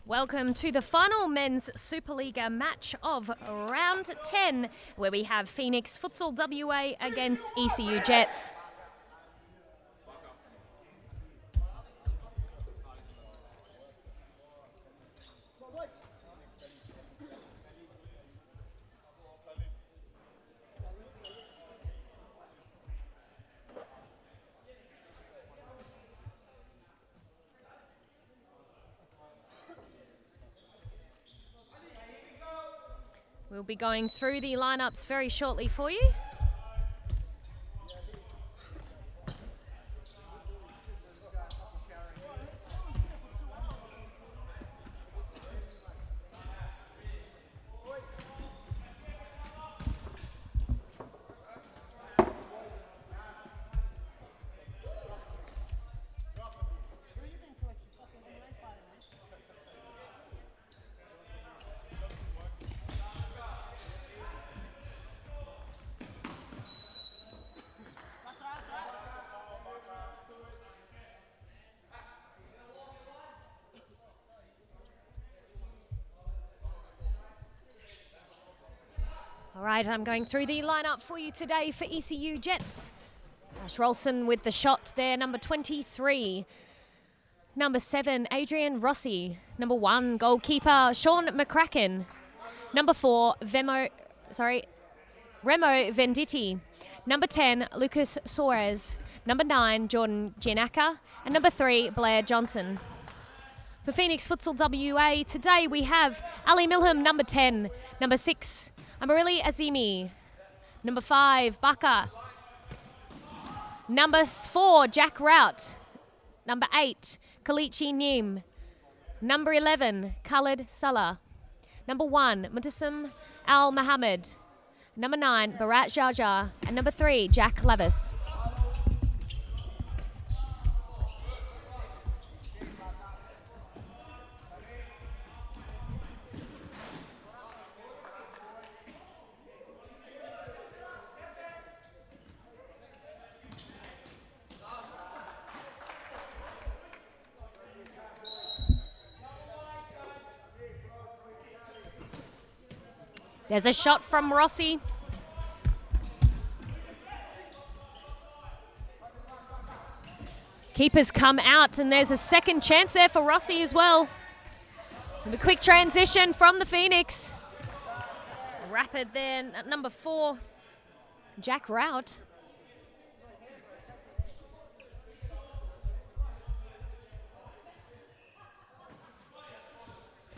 Welcome to the final men's Supa-Liga match of round 10, where we have Phoenix Futsal WA against ECU Jets. We'll be going through the lineups very shortly for you. All right, I'm going through the lineup for you today for ECU Jets. Ash Rolson with the shot there, number 23. Number 7, Adrian Rossi. Number 1, goalkeeper Sean McCracken. Number 4, Remo Venditti. Number 10, Lucas Suarez. Number 9, Jordan Gianacca. And number 3, Blair Johnson. For Phoenix Futsal WA, today we have Ali Milham, number 10. Number 6, Amarili Azimi. Number 5, Baka. Number 4, Jack Rout. Number 8, Kalichi Nim. Number 11, Khalid Salah. Number 1, Mutassim Al Mohammed. Number 9, Barat Jaja. And number 3, Jack Levis. There's a shot from Rossi. Keepers come out, and there's a second chance there for Rossi as well. And a quick transition from the Phoenix. Rapid there at number 4, Jack Rout.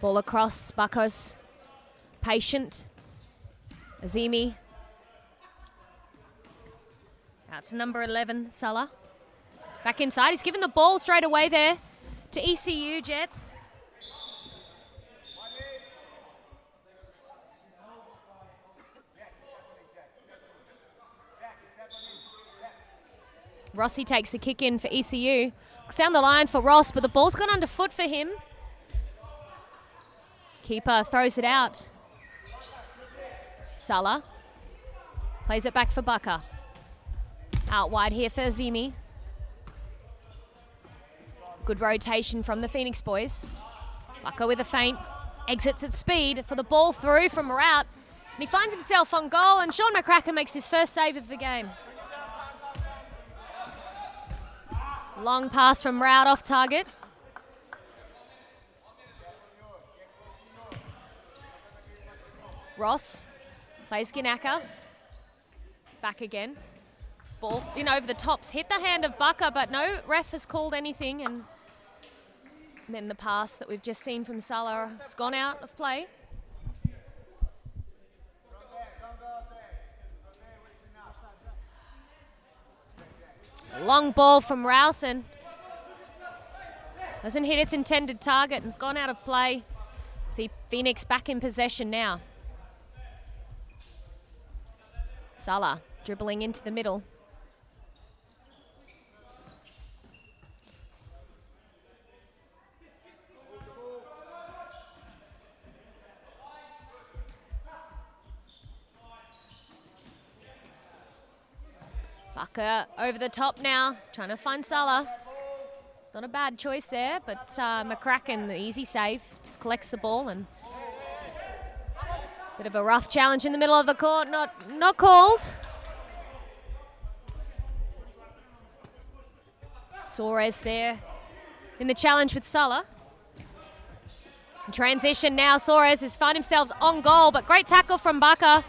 Ball across, Bakos, patient. Azimi. Out to number 11, Salah. Back inside. He's given the ball straight away there to ECU Jets. Rossi takes a kick in for ECU. Down the line for Ross, but the ball's gone underfoot for him. Keeper throws it out. Salah plays it back for Baka. Out wide here for Azimi. Good rotation from the Phoenix boys. Baka with a feint. Exits at speed for the ball through from Rout. And he finds himself on goal, and Sean McCracken makes his first save of the game. Long pass from Rout off target. Ross plays Gianacca. Back again. Ball in over the tops. Hit the hand of Baka, but no ref has called anything. And then the pass that we've just seen from Salah has gone out of play. Long ball from Rowson. Doesn't hit its intended target and it's gone out of play. See Phoenix back in possession now. Salah dribbling into the middle. Baka over the top now, trying to find Salah. Not a bad choice there, but McCracken, the easy save, just collects the ball and bit of a rough challenge in the middle of the court, not called. Soares there in the challenge with Sulla. In transition now, Soares has found himself on goal, but great tackle from Baka.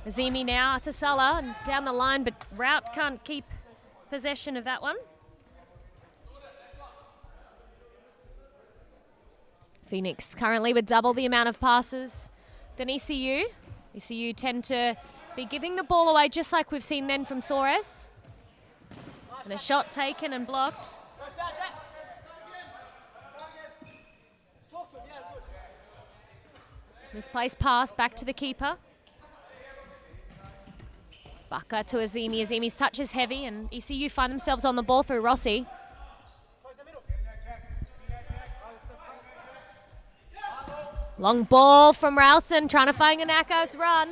Azimi now to Sulla and down the line, but Rout can't keep possession of that one. Phoenix currently with double the amount of passes than ECU. ECU tend to be giving the ball away just like we've seen then from Soares. And a shot taken and blocked. Misplaced pass back to the keeper. Baka to Azimi. Azimi's touch is heavy and ECU find themselves on the ball through Rossi. Long ball from Ralston, trying to find Anako's run.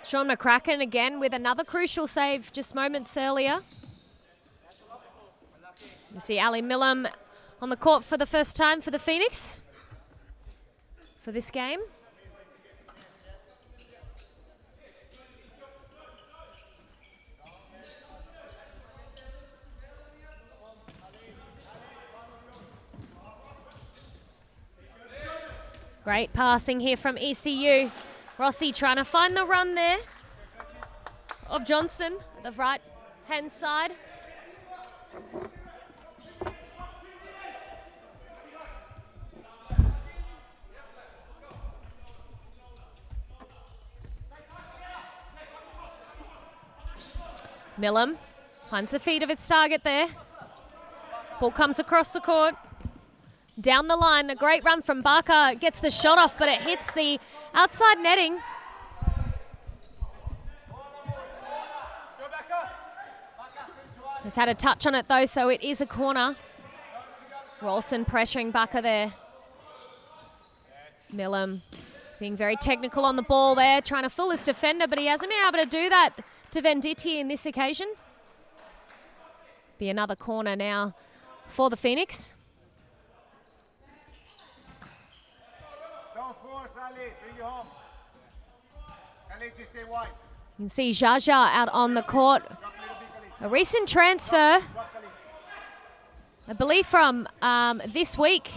Sean McCracken again with another crucial save just moments earlier. You see Ali Millam on the court for the first time for the Phoenix for this game. Great passing here from ECU. Rossi trying to find the run there of Johnson, the right-hand side. Millam finds the feet of its target there. Ball comes across the court. Down the line, a great run from Barker. Gets the shot off, but it hits the outside netting. Has had a touch on it though, so it is a corner. Rolson pressuring Barker there. Millam being very technical on the ball there, trying to fool his defender, but he hasn't been able to do that to Venditti in this occasion. Be another corner now for the Phoenix. You can see Jaja out on the court. A recent transfer, I believe from this week.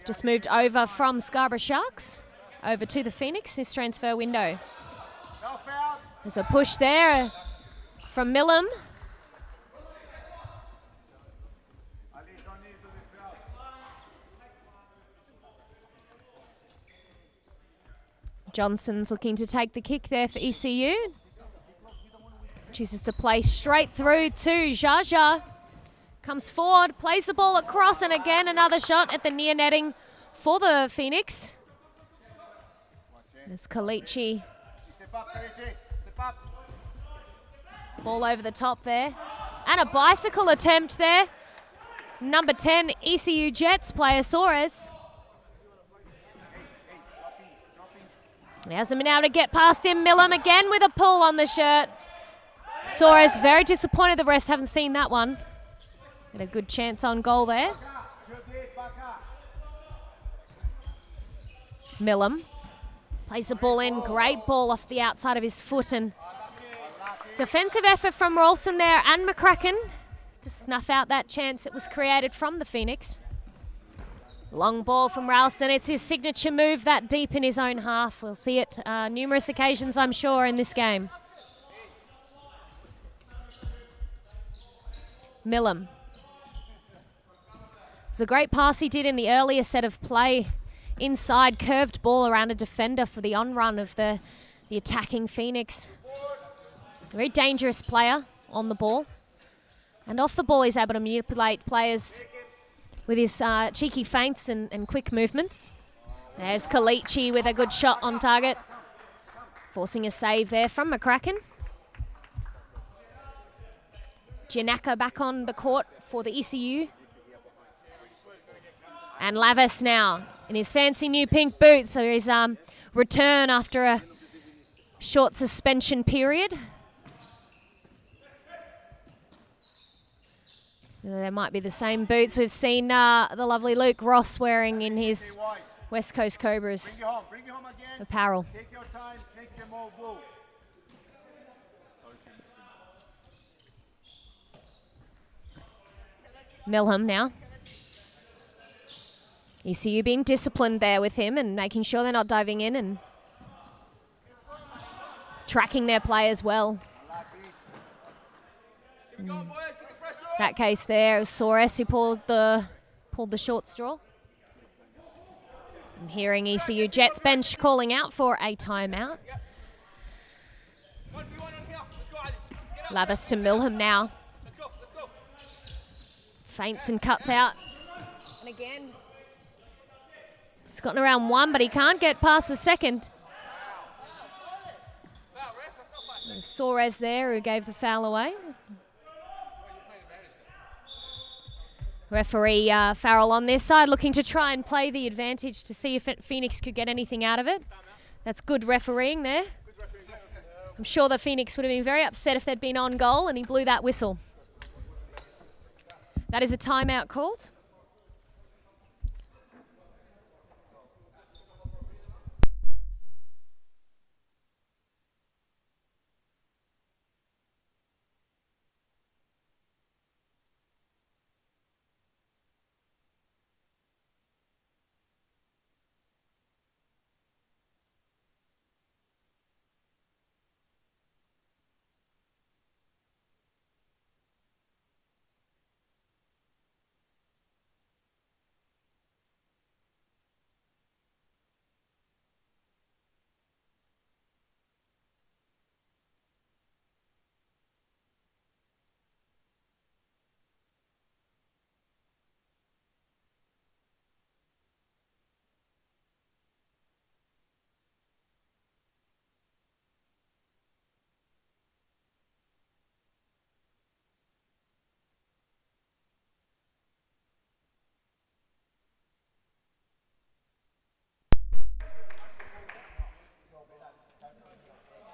Just moved over from Scarborough Sharks over to the Phoenix this transfer window. There's a push there from Millam. Johnson's looking to take the kick there for ECU. Chooses to play straight through to Jaja. Comes forward, plays the ball across, and again another shot at the near netting for the Phoenix. There's Kalichi. Ball over the top there. And a bicycle attempt there. Number 10, ECU Jets player Soares. He hasn't been able to get past him. Millam again with a pull on the shirt. Soares very disappointed. The rest haven't seen that one. Had a good chance on goal there. Millam plays the ball in. Great ball off the outside of his foot. And defensive effort from Rolson there and McCracken to snuff out that chance that was created from the Phoenix. Long ball from Ralston. It's his signature move that deep in his own half. We'll see it numerous occasions, I'm sure, in this game. Millam. It was a great pass he did in the earlier set of play. Inside, curved ball around a defender for the on-run of the the attacking Phoenix. A very dangerous player on the ball. And off the ball, he's able to manipulate players with his cheeky feints and quick movements. There's Kalichi with a good shot on target. Forcing a save there from McCracken. Giannaca back on the court for the ECU. And Lavis now in his fancy new pink boots. So his return after a short suspension period. There might be the same boots we've seen the lovely Luke Ross wearing in his West Coast Cobras apparel. Take your time, make them all go. Milham now. ECU being disciplined there with him and making sure they're not diving in and tracking their players well. That case there, it was Soares who pulled the short straw. I'm hearing ECU Jets bench calling out for a timeout. Lavis to Milham now. Feints and cuts out. And again, he's gotten around one, but he can't get past the second. There's Soares there who gave the foul away. Referee Farrell on this side looking to try and play the advantage to see if Phoenix could get anything out of it. That's good refereeing there. I'm sure the Phoenix would have been very upset if they'd been on goal and he blew that whistle. That is a timeout called.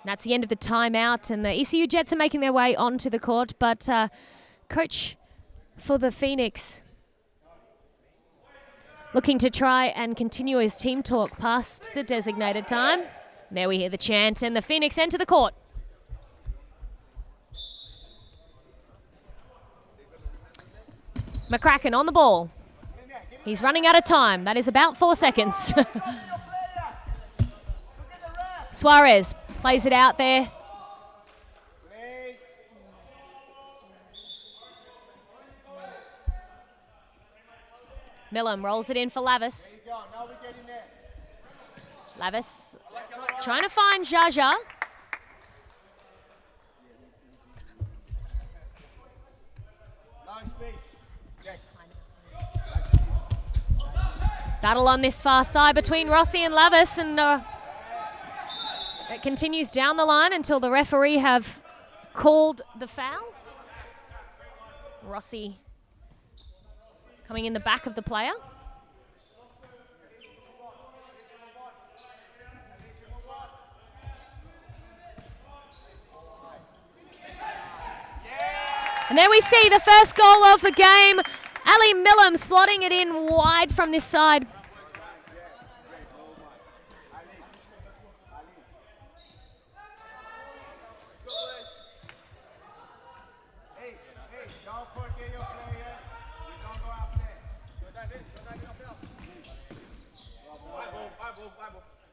That's the end of the timeout, and the ECU Jets are making their way onto the court, but coach for the Phoenix looking to try and continue his team talk past the designated time. There we hear the chant, and the Phoenix enter the court. McCracken on the ball. He's running out of time. That is about 4 seconds. Suarez plays it out there. Millam rolls it in for Lavis. Lavis trying to find Jaja. Battle on this far side between Rossi and Lavis, and it continues down the line until the referee have called the foul. Rossi coming in the back of the player. And there we see the first goal of the game. Ali Millam slotting it in wide from this side.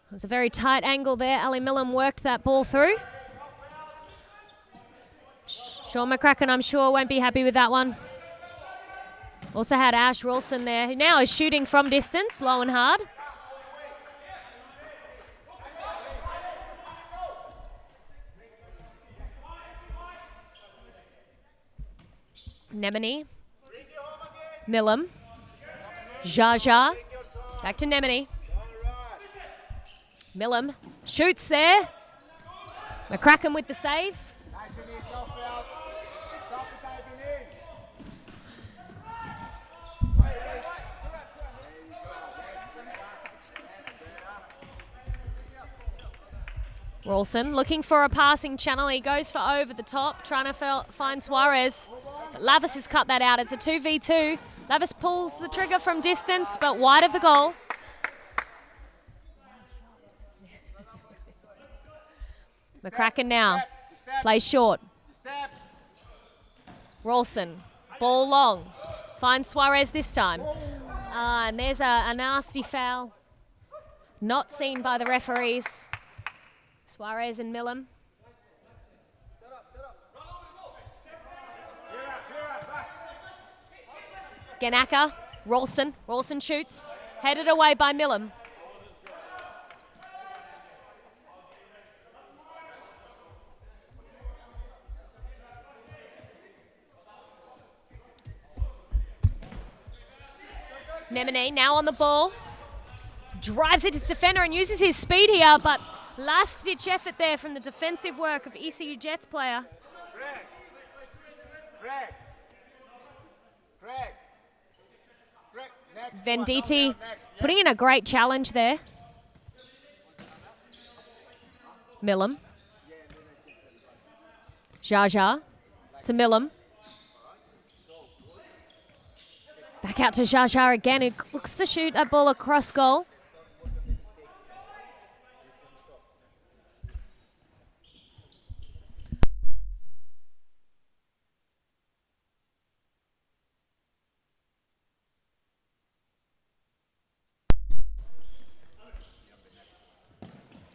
It was a very tight angle there. Ali Millam worked that ball through. Sean McCracken, I'm sure, won't be happy with that one. Also had Ash Wilson there, who now is shooting from distance, low and hard. Nemini. Millam. Jaja. Back to Nemini. Millam shoots there. McCracken with the save. Rawson looking for a passing channel. He goes for over the top, trying to find Suarez. But Lavis has cut that out. It's a 2v2. Lavis pulls the trigger from distance, but wide of the goal. McCracken now plays short. Rawson, ball long. Finds Suarez this time. And there's a nasty foul. Not seen by the referees. Suarez and Millam. Ganaka, Rawson. Rawson shoots. Headed away by Millam. Nemine now on the ball. Drives it to his defender and uses his speed here, but last-ditch effort there from the defensive work of ECU Jets player. Venditti putting in a great challenge there. Millam. Jaja to Millam. Back out to Jaja again, who looks to shoot that ball across goal.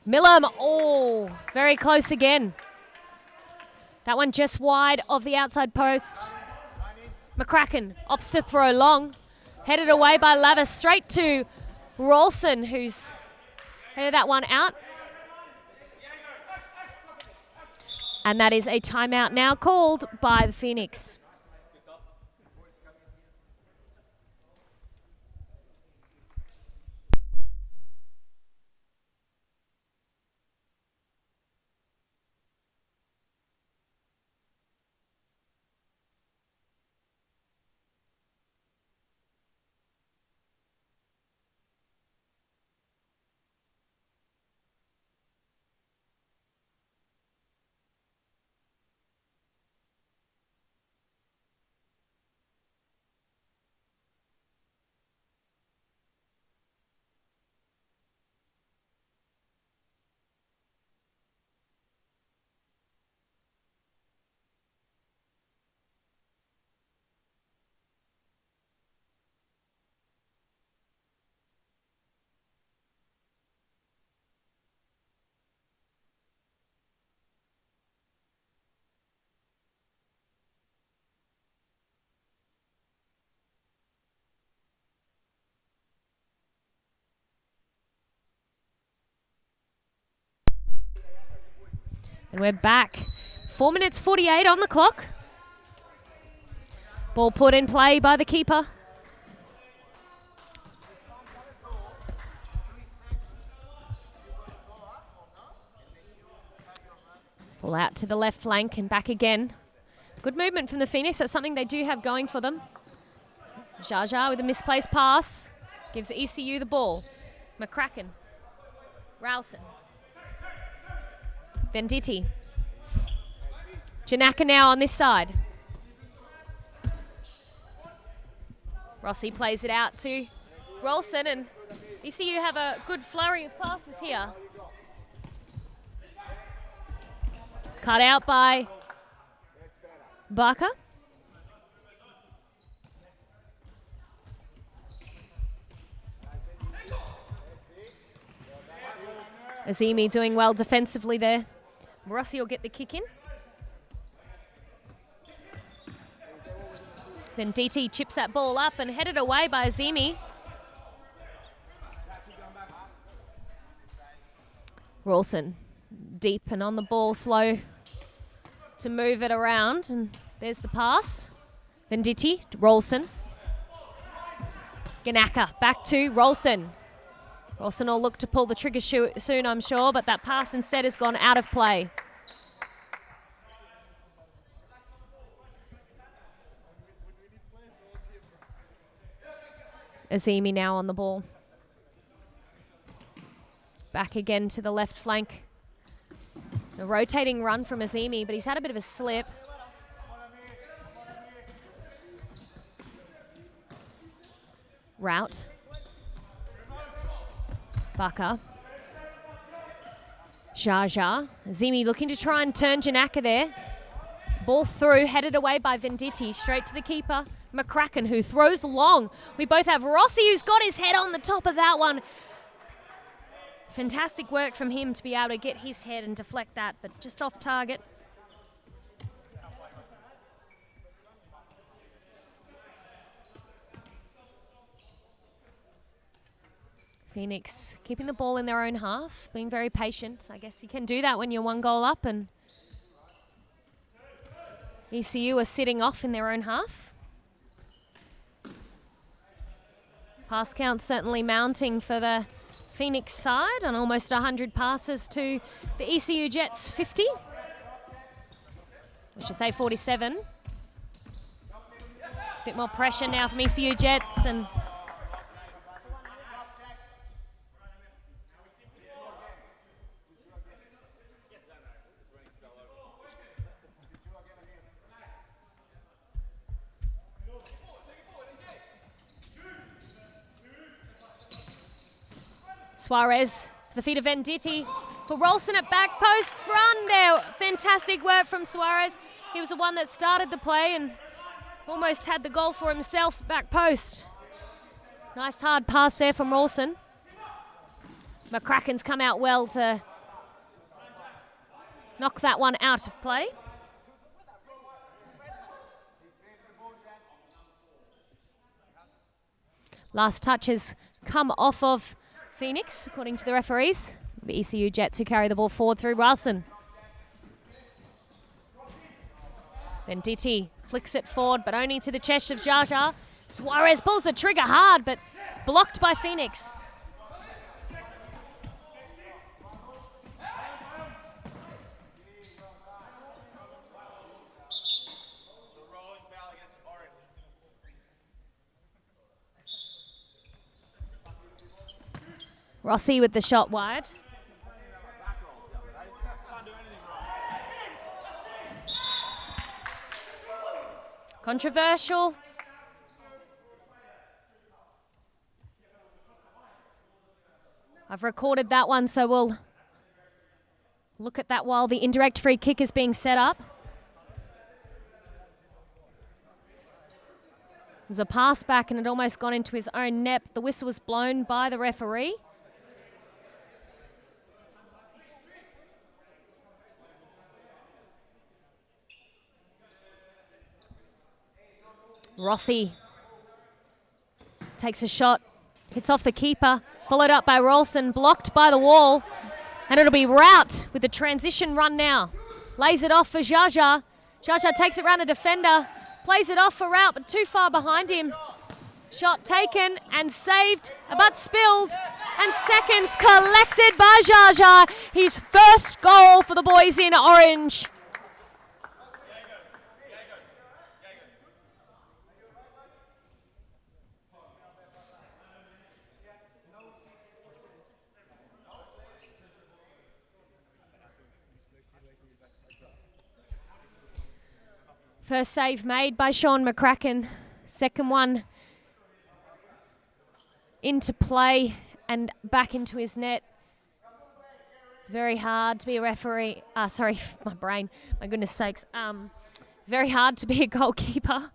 Millam, oh, very close again. That one just wide of the outside post. McCracken opts to throw long. Headed away by Lavis straight to Rawson, who's headed that one out. And that is a timeout now called by the Phoenix. And we're back. 4 minutes 48 on the clock. Ball put in play by the keeper. Ball out to the left flank and back again. Good movement from the Phoenix. That's something they do have going for them. Jaja with a misplaced pass. Gives ECU the ball. McCracken. Rowson. Venditti. Janaka now on this side. Rossi plays it out to Rolson, and ECU have a good flurry of passes here. Cut out by Barker. Azimi doing well defensively there. Rossi will get the kick in. Then DT chips that ball up and headed away by Azimi. Rawson deep and on the ball, slow to move it around. And there's the pass. Venditti, Rolson. Ganaka back to Rolson. Rolson will look to pull the trigger soon, I'm sure, but that pass instead has gone out of play. Azimi now on the ball. Back again to the left flank. A rotating run from Azimi, but he's had a bit of a slip. Route. Baka. Jaja. Azimi looking to try and turn Janaka there. Ball through, headed away by Venditti, straight to the keeper, McCracken, who throws long. We both have Rossi, who's got his head on the top of that one. Fantastic work from him to be able to get his head and deflect that, but just off target. Phoenix keeping the ball in their own half, being very patient. I guess you can do that when you're 1 goal up, and ECU are sitting off in their own half. Pass count certainly mounting for the Phoenix side, on almost 100 passes to the ECU Jets 50. I should say 47. Bit more pressure now from ECU Jets, and Suarez, the feet of Venditti for Rolson at back post, run there. Fantastic work from Suarez. He was the one that started the play and almost had the goal for himself, back post. Nice hard pass there from Rolson. McCracken's come out well to knock that one out of play. Last touch has come off of Phoenix, according to the referees. The ECU Jets who carry the ball forward through Wilson. Venditti flicks it forward, but only to the chest of Jaja. Suarez pulls the trigger hard, but blocked by Phoenix. Rossi with the shot wide. Controversial. I've recorded that one, so we'll look at that while the indirect free kick is being set up. There's a pass back and it almost gone into his own net. The whistle was blown by the referee. Rossi takes a shot, hits off the keeper, followed up by Rolson, blocked by the wall, and it'll be Rout with the transition run now. Lays it off for Jaja. Jaja takes it round a defender, plays it off for Rout, but too far behind him. Shot taken and saved, but spilled, and seconds collected by Jaja. His first goal for the boys in orange. First save made by Sean McCracken. Second one into play and back into his net. Very hard to be a referee. Sorry, my brain. My goodness sakes. Very hard to be a goalkeeper.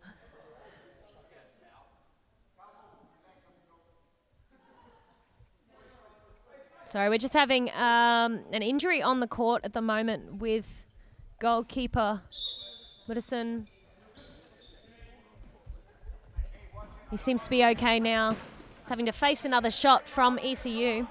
Sorry, we're just having an injury on the court at the moment with goalkeeper Woodison. He seems to be okay now. He's having to face another shot from ECU.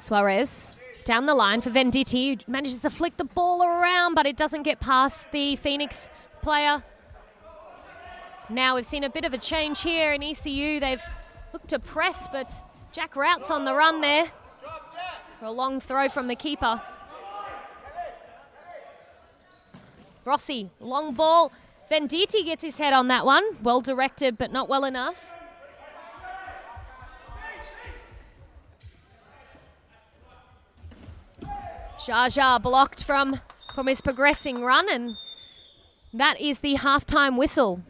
Suarez down the line for Venditti, who manages to flick the ball around, but it doesn't get past the Phoenix player. Now we've seen a bit of a change here in ECU. They've looked to press, but Jack Rout's on the run there for a long throw from the keeper. Rossi, long ball. Venditti gets his head on that one. Well directed, but not well enough. Jaja blocked from his progressing run, and that is the halftime whistle.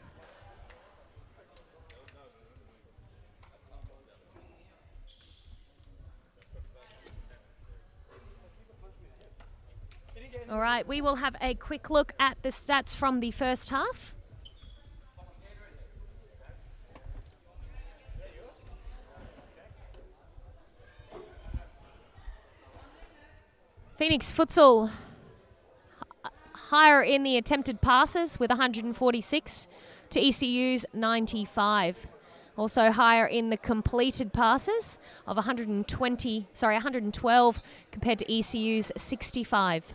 All right, we will have a quick look at the stats from the first half. Phoenix Futsal higher in the attempted passes with 146 to ECU's 95. Also higher in the completed passes of 112 compared to ECU's 65.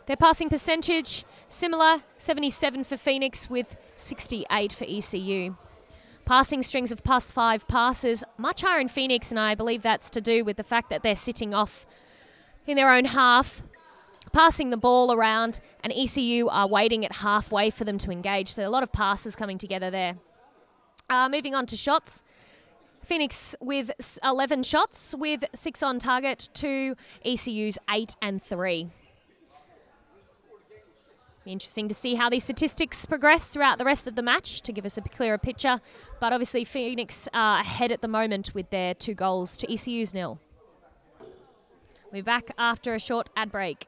Their passing percentage, similar, 77 for Phoenix with 68 for ECU. Passing strings of +5 passes, much higher in Phoenix, and I believe that's to do with the fact that they're sitting off in their own half, passing the ball around, and ECU are waiting at halfway for them to engage. So a lot of passes coming together there. Moving on to shots. Phoenix with 11 shots with 6 on target to ECU's 8 and 3. Be interesting to see how these statistics progress throughout the rest of the match to give us a clearer picture. But obviously Phoenix are ahead at the moment with their 2 goals to ECU's 0. We're back after a short ad break.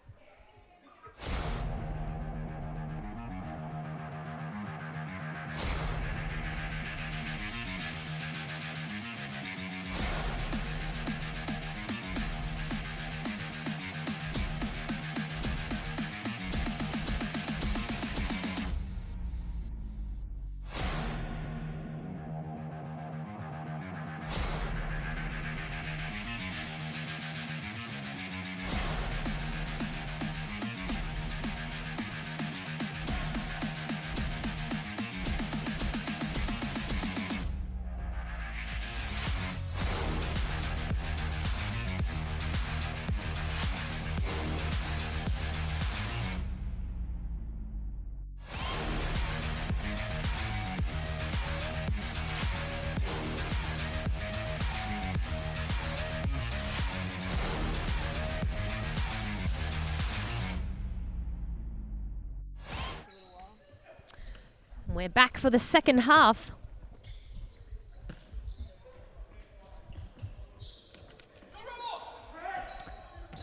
We're back for the second half.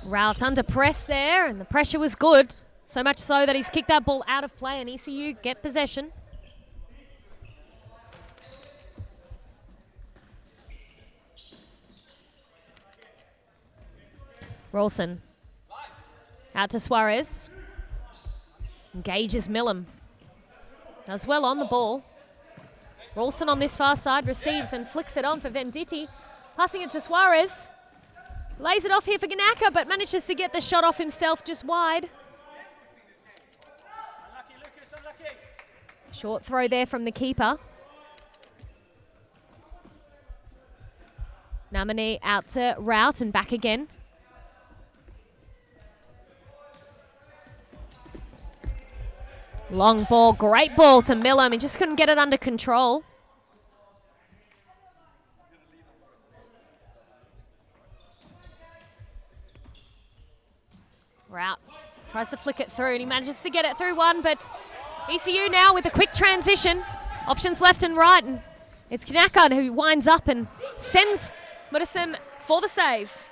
Rout under press there, and the pressure was good. So much so that he's kicked that ball out of play, and ECU get possession. Rolson. Out to Suarez. Engages Millam. Does well on the ball. Rolson on this far side receives and flicks it on for Venditti. Passing it to Suarez. Lays it off here for Ganaka, but manages to get the shot off himself just wide. Short throw there from the keeper. Namani out to Rout and back again. Long ball, great ball to Millam. He just couldn't get it under control. Rout tries to flick it through and he manages to get it through one, but ECU now with a quick transition. Options left and right, and it's Kanaka who winds up and sends Mudasem for the save.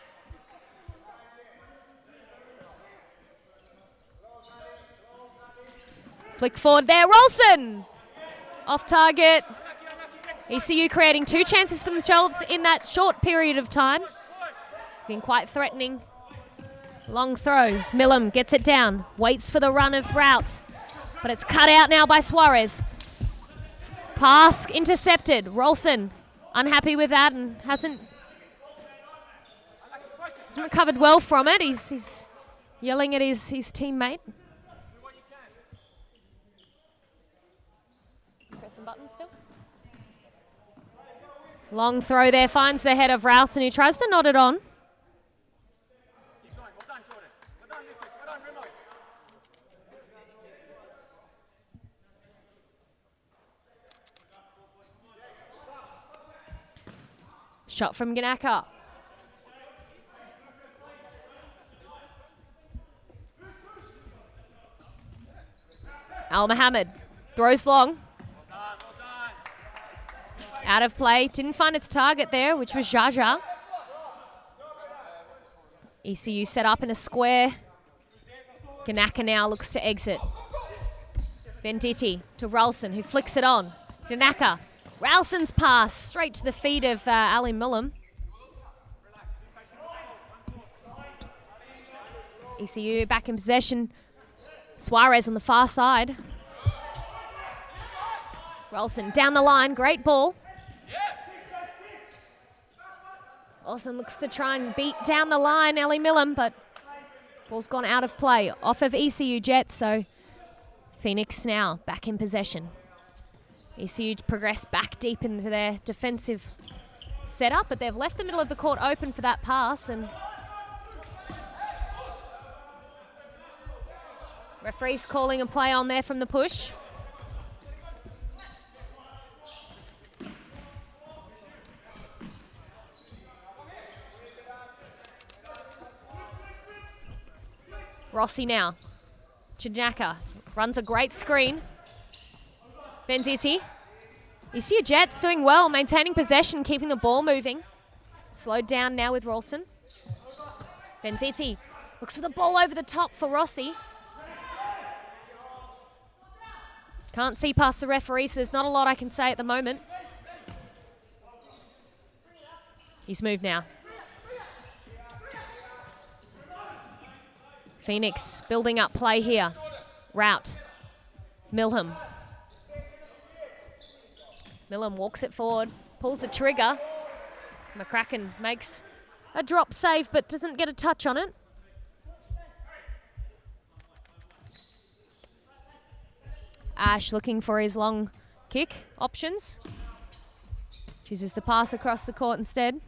Flick forward there, Rolson! Off target. ECU creating 2 chances for themselves in that short period of time. Been quite threatening. Long throw, Millam gets it down, waits for the run of Rout, but it's cut out now by Suarez. Pass Hasn't recovered well from it. He's yelling at his teammate. Pressing buttons still. Long throw there, finds the head of Ralston, who tries to nod it on. Shot from Ganaka. Al Mohammed throws long. Out of play. Didn't find its target there, which was Jaja. ECU set up in a square. Ganaka now looks to exit. Venditti to Ralston, who flicks it on. Ganaka. Ralston's pass straight to the feet of Ali Millam. ECU back in possession. Suarez on the far side. Ralston down the line, great ball. Ralston looks to try and beat down the line Ali Millam, but ball's gone out of play, off of ECU Jets, so Phoenix now back in possession. ECU progress back deep into their defensive setup, but they've left the middle of the court open for that pass, and referee's calling a play on there from the push. Rossi now. Chinaka runs a great screen. Venditti. ECU Jets doing well, maintaining possession, keeping the ball moving. Slowed down now with Ralston. Venditti looks for the ball over the top for Rossi. Can't see past the referee, so there's not a lot I can say at the moment. He's moved now. Phoenix building up play here. Rout. Milham. Milham walks it forward, pulls the trigger. McCracken makes a drop save but doesn't get a touch on it. Ash looking for his long kick options. Chooses to pass across the court instead.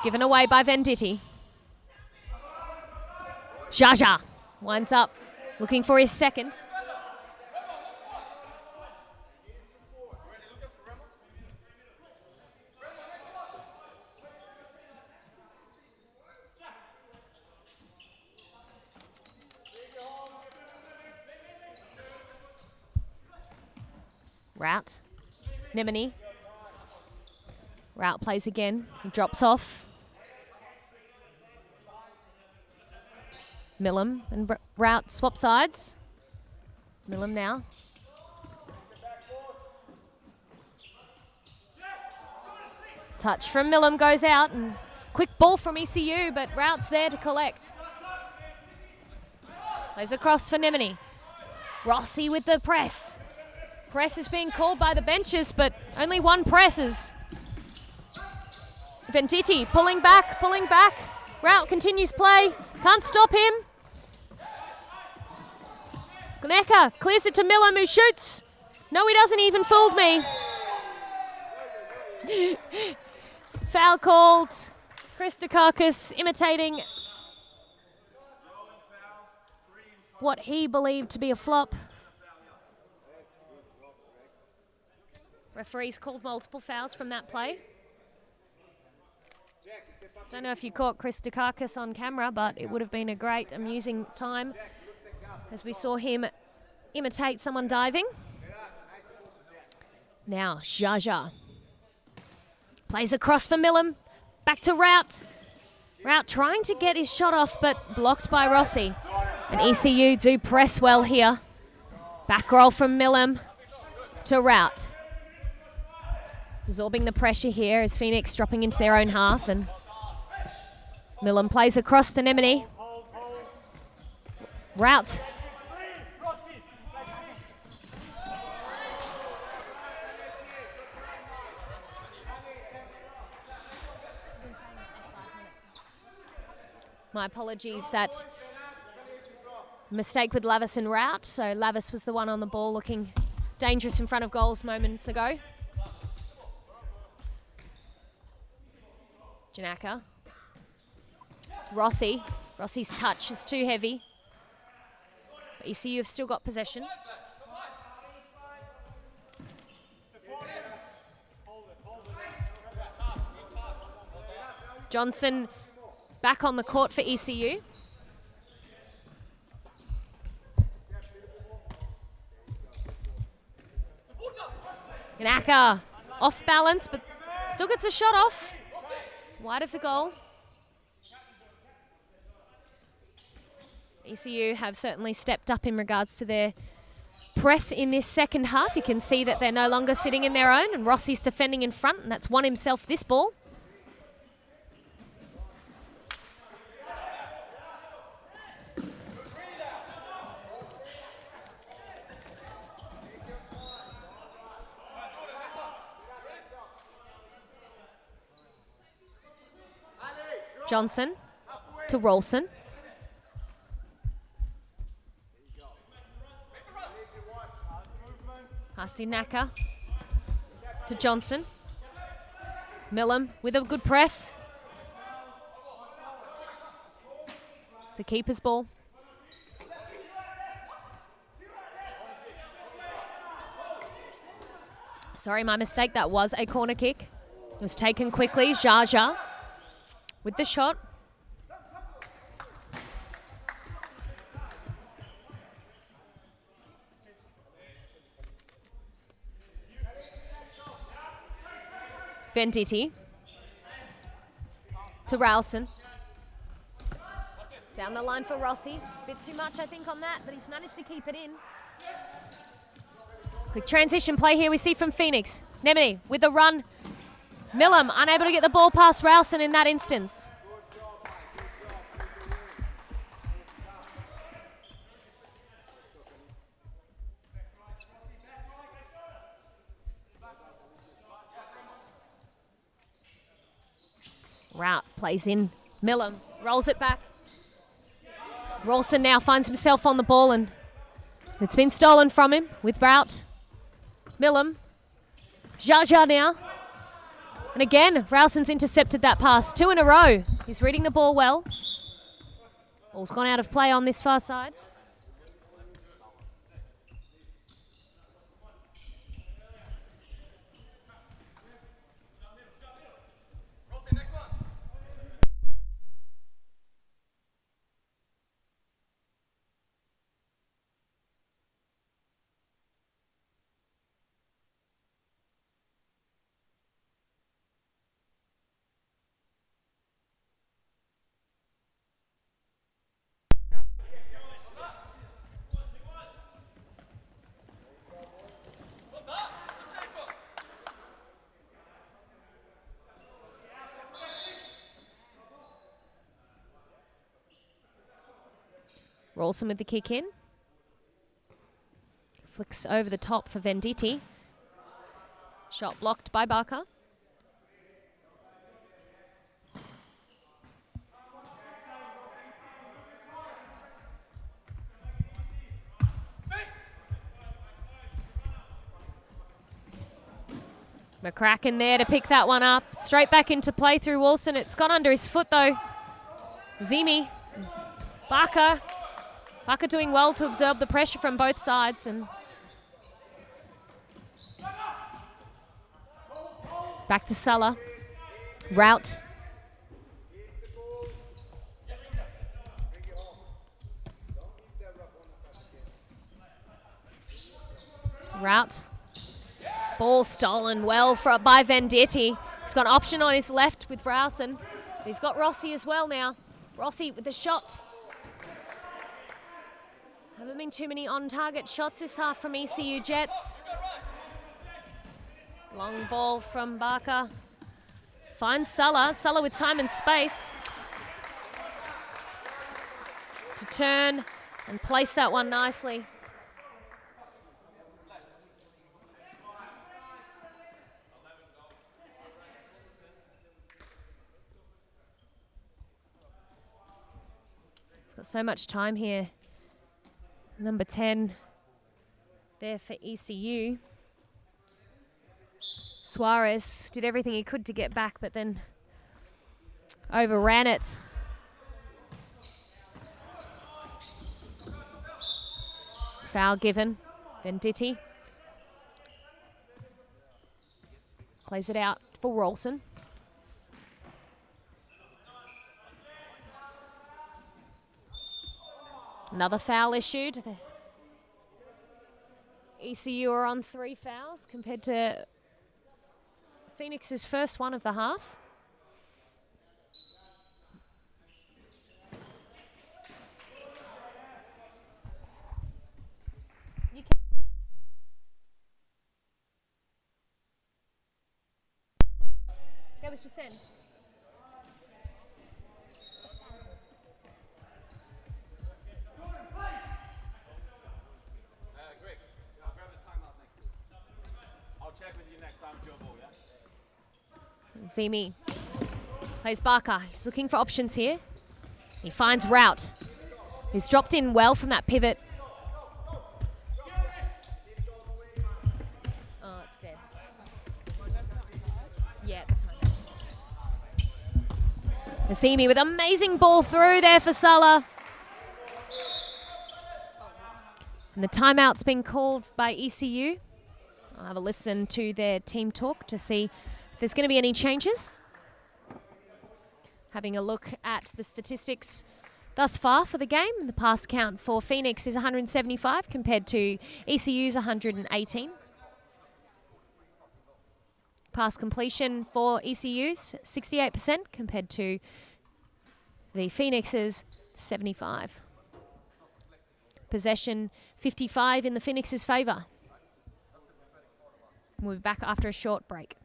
Given away by Venditti. Jaja winds up, looking for his second. Rout. Nemini. Rout plays again. He drops off. Millam and Rout swap sides. Millam now. Touch from Millam goes out, and quick ball from ECU, but Rout's there to collect. Plays across for Nemini. Rossi with the press. Press is being called by the benches, but only one press is. Venditti pulling back, pulling back. Rout continues play, can't stop him. Gnecca clears it to Millam, who shoots. No, he doesn't, even fooled me. Foul called. Christakakis imitating what he believed to be a flop. Referees called multiple fouls from that play. Don't know if you caught Christakakis on camera, but it would have been a great, amusing time as we saw him imitate someone diving. Now, Jaja plays across for Millam. Back to Rout. Rout trying to get his shot off, but blocked by Rossi. And ECU do press well here. Back roll from Millam to Rout. Absorbing the pressure here as Phoenix dropping into their own half, and Millam plays across to Nemini. Rout. apologies, that mistake with Lavis en route. So Lavis was the one on the ball looking dangerous in front of goals moments ago. Janaka. Rossi. Rossi's touch is too heavy. ECU have still got possession. Johnson back on the court for ECU. Yanaka off balance, but still gets a shot off. Wide of the goal. ECU have certainly stepped up in regards to their press in this second half. You can see that they're no longer sitting in their own, and Rossi's defending in front, and that's won himself this ball. Johnson to Rolson. Hasinaka to Johnson. Millam with a good press. It's a keeper's ball. Sorry, my mistake. That was a corner kick. It was taken quickly. Jaja with the shot. Venditti to Rowson. Down the line for Rossi. Bit too much, I think, on that, but he's managed to keep it in. Quick transition play here we see from Phoenix. Nemini with the run. Millam unable to get the ball past Rowson in that instance. Rout plays in. Millam rolls it back. Rawson now finds himself on the ball, and it's been stolen from him with Rout. Millam. Jaja now. And again, Rowson's intercepted that pass. 2 in a row. He's reading the ball well. Ball's gone out of play on this far side. Rawson with the kick in. Flicks over the top for Venditti. Shot blocked by Barker. McCracken there to pick that one up. Straight back into play through Wilson. It's gone under his foot though. Zimi. Barker. Barker doing well to absorb the pressure from both sides, and back to Salah. Rout. Rout. Ball stolen well by Venditti. He's got an option on his left with Rowson. He's got Rossi as well now. Rossi with the shot. Haven't been too many on-target shots this half from ECU Jets. Long ball from Barker. Finds Salah. Salah with time and space to turn and place that one nicely. so much time here. Number 10 there for ECU. Suarez did everything he could to get back, but then overran it. Foul given. Venditti plays it out for Rawson. Another foul issued. The ECU are on 3 fouls compared to Phoenix's first one of the half. That was just in. Greg, I'll grab the timeout next week. I'll check with you next time with your ball, yeah? Zemi plays Barker. He's looking for options here. He finds Rout, who's dropped in well from that pivot. Oh, it's dead. Yeah, it's a timeout. Zemi with amazing ball through there for Salah. And the timeout's been called by ECU. I'll have a listen to their team talk to see if there's going to be any changes. Having a look at the statistics thus far for the game. The pass count for Phoenix is 175 compared to ECU's 118. Pass completion for ECU's 68% compared to the Phoenix's 75. Possession 55 in the Phoenix's favour. We'll be back after a short break.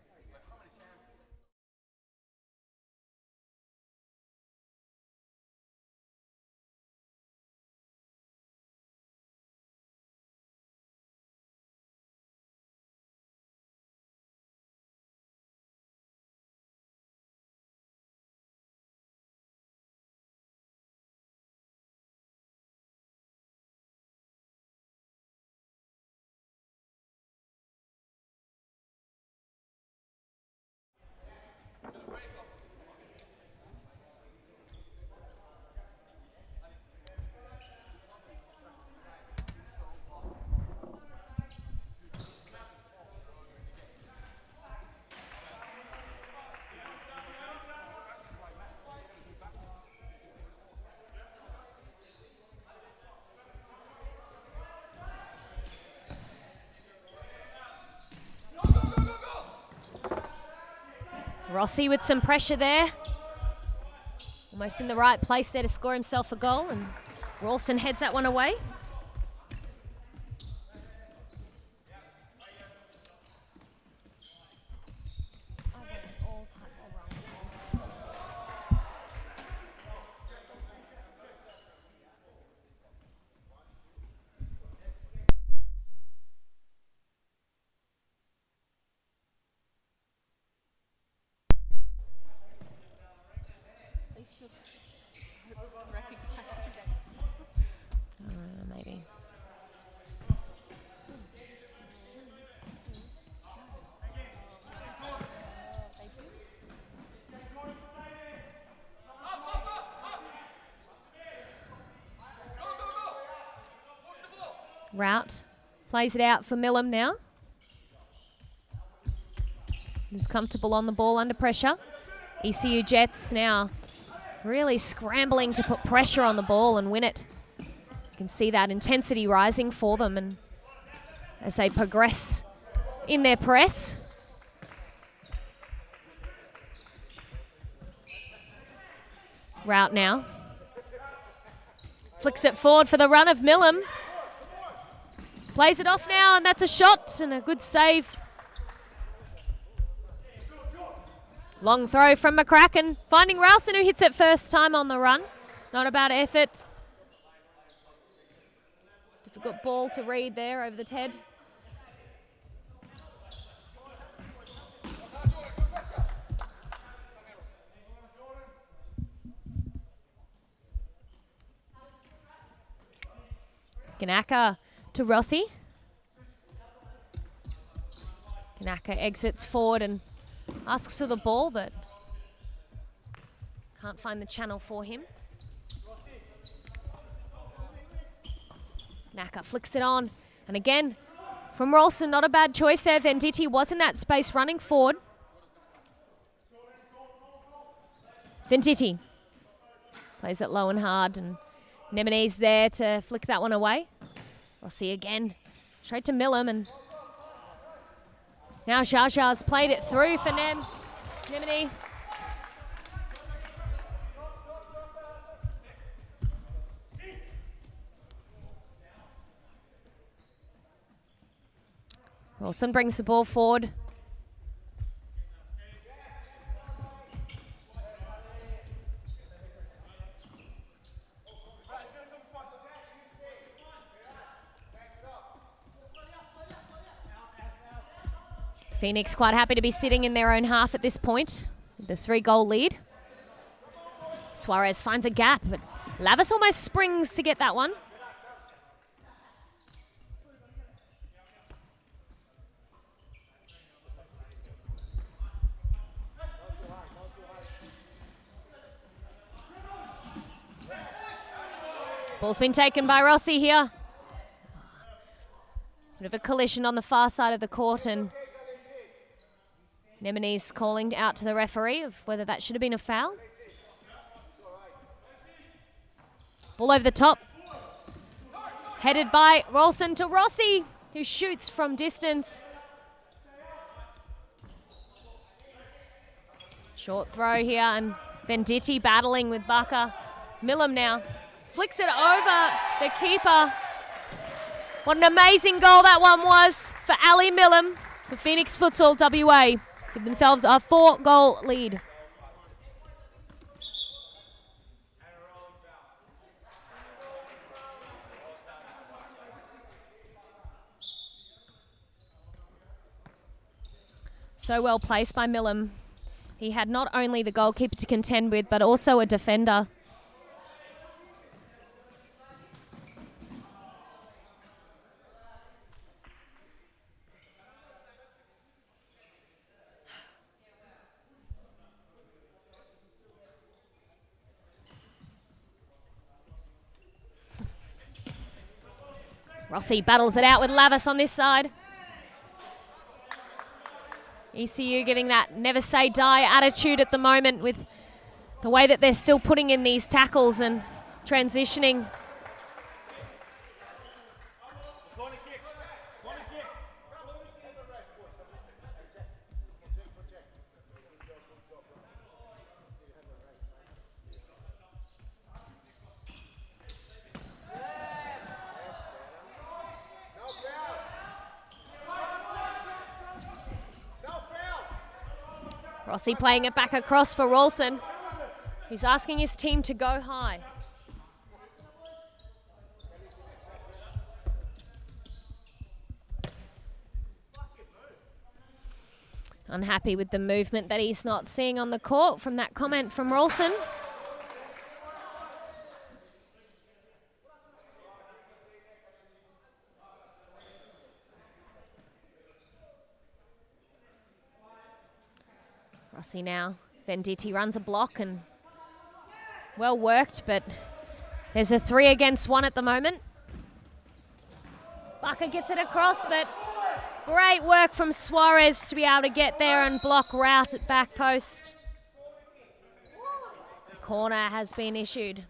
Rossi with some pressure there. Almost in the right place there to score himself a goal, and Rawson heads that one away. Maybe. Rout plays it out for Millam now. He's comfortable on the ball under pressure. ECU Jets now really scrambling to put pressure on the ball and win it. You can see that intensity rising for them, and as they progress in their press. Rout now. Flicks it forward for the run of Millam. Plays it off now, and that's a shot and a good save. Long throw from McCracken, finding Ralston, who hits it first time on the run. Not a bad effort. Difficult ball to read there over the head. Ganaka to Rossi. Ganaka exits forward and asks for the ball, but can't find the channel for him. Naka flicks it on. And again, from Rolson, not a bad choice there. Venditti was in that space running forward. Venditti plays it low and hard, and Nemene's there to flick that one away. Rossi again, straight to Millam, and now Shasha's played it through for Nemene. Wilson brings the ball forward. Phoenix quite happy to be sitting in their own half at this point, with the 3-goal lead. Suarez finds a gap, but Lavis almost springs to get that one. Ball's been taken by Rossi here. Bit of a collision on the far side of the court, and Nemene's calling out to the referee of whether that should have been a foul. Ball over the top. Headed by Rolson to Rossi, who shoots from distance. Short throw here, and Venditti battling with Barker. Millam now flicks it over the keeper. What an amazing goal that one was for Ali Millam for Phoenix Futsal WA. Give themselves a 4-goal lead. So well placed by Millam. He had not only the goalkeeper to contend with, but also a defender. Rossi battles it out with Lavis on this side. ECU giving that never say die attitude at the moment with the way that they're still putting in these tackles and transitioning. Rossi playing it back across for Rolson, who's asking his team to go high. Unhappy with the movement that he's not seeing on the court from that comment from Rolson. Rossi now. Venditti runs a block and well worked, but there's a 3 against 1 at the moment. Barker gets it across, but great work from Suarez to be able to get there and block route at back post. The corner has been issued.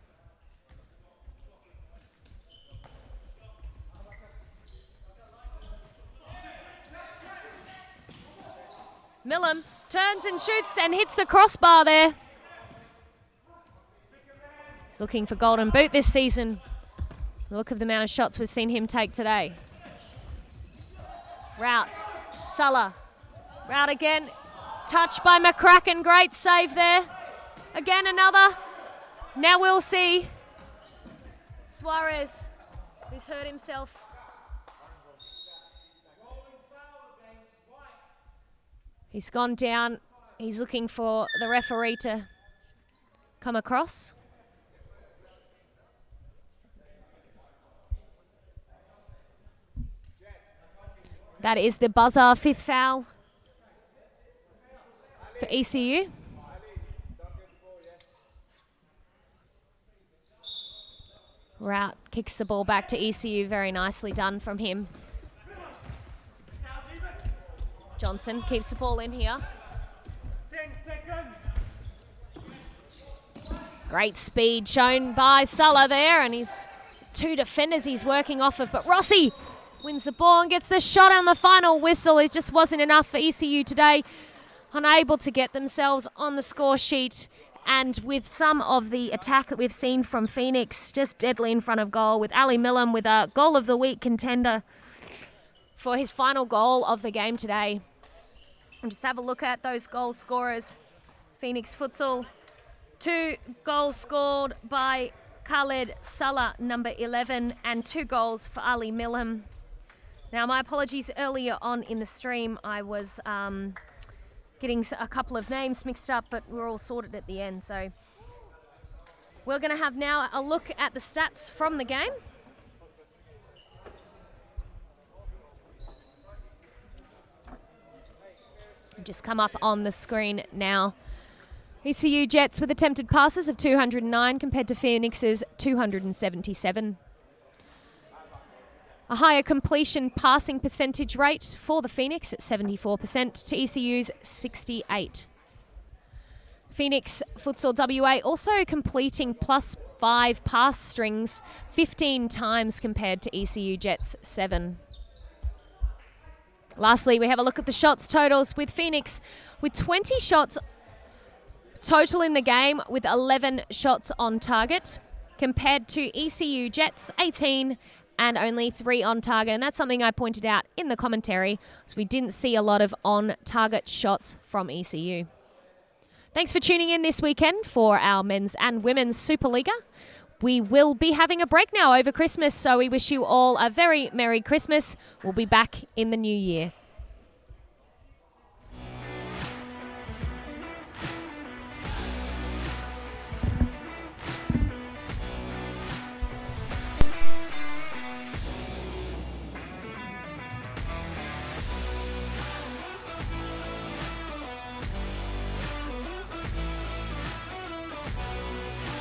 Millam turns and shoots and hits the crossbar there. He's looking for golden boot this season. Look at the amount of shots we've seen him take today. Route. Sulla. Route again. Touched by McCracken. Great save there. Again another. Now we'll see Suarez, who's hurt himself. He's gone down. He's looking for the referee to come across. That is the buzzer, 5th foul for ECU. Rout kicks the ball back to ECU. Very nicely done from him. Johnson keeps the ball in here. 10 seconds. Great speed shown by Sulla there, and his 2 defenders he's working off of. But Rossi wins the ball and gets the shot on the final whistle. It just wasn't enough for ECU today. Unable to get themselves on the score sheet. And with some of the attack that we've seen from Phoenix, just deadly in front of goal, with Ali Millam with a goal of the week contender for his final goal of the game today. And just have a look at those goal scorers. Phoenix Futsal, 2 goals scored by Khaled Salah, number 11, and 2 goals for Ali Millam. Now, my apologies, earlier on in the stream, I was getting a couple of names mixed up, but we're all sorted at the end. So we're going to have now a look at the stats from the game. Just come up on the screen now. ECU Jets with attempted passes of 209 compared to Phoenix's 277. A higher completion passing percentage rate for the Phoenix at 74% to ECU's 68%. Phoenix Futsal WA also completing +5 pass strings 15 times compared to ECU Jets 7. Lastly, we have a look at the shots totals with Phoenix with 20 shots total in the game with 11 shots on target compared to ECU Jets 18 and only 3 on target. And that's something I pointed out in the commentary, so we didn't see a lot of on-target shots from ECU. Thanks for tuning in this weekend for our men's and women's Supa-Liga. We will be having a break now over Christmas, so we wish you all a very Merry Christmas. We'll be back in the new year.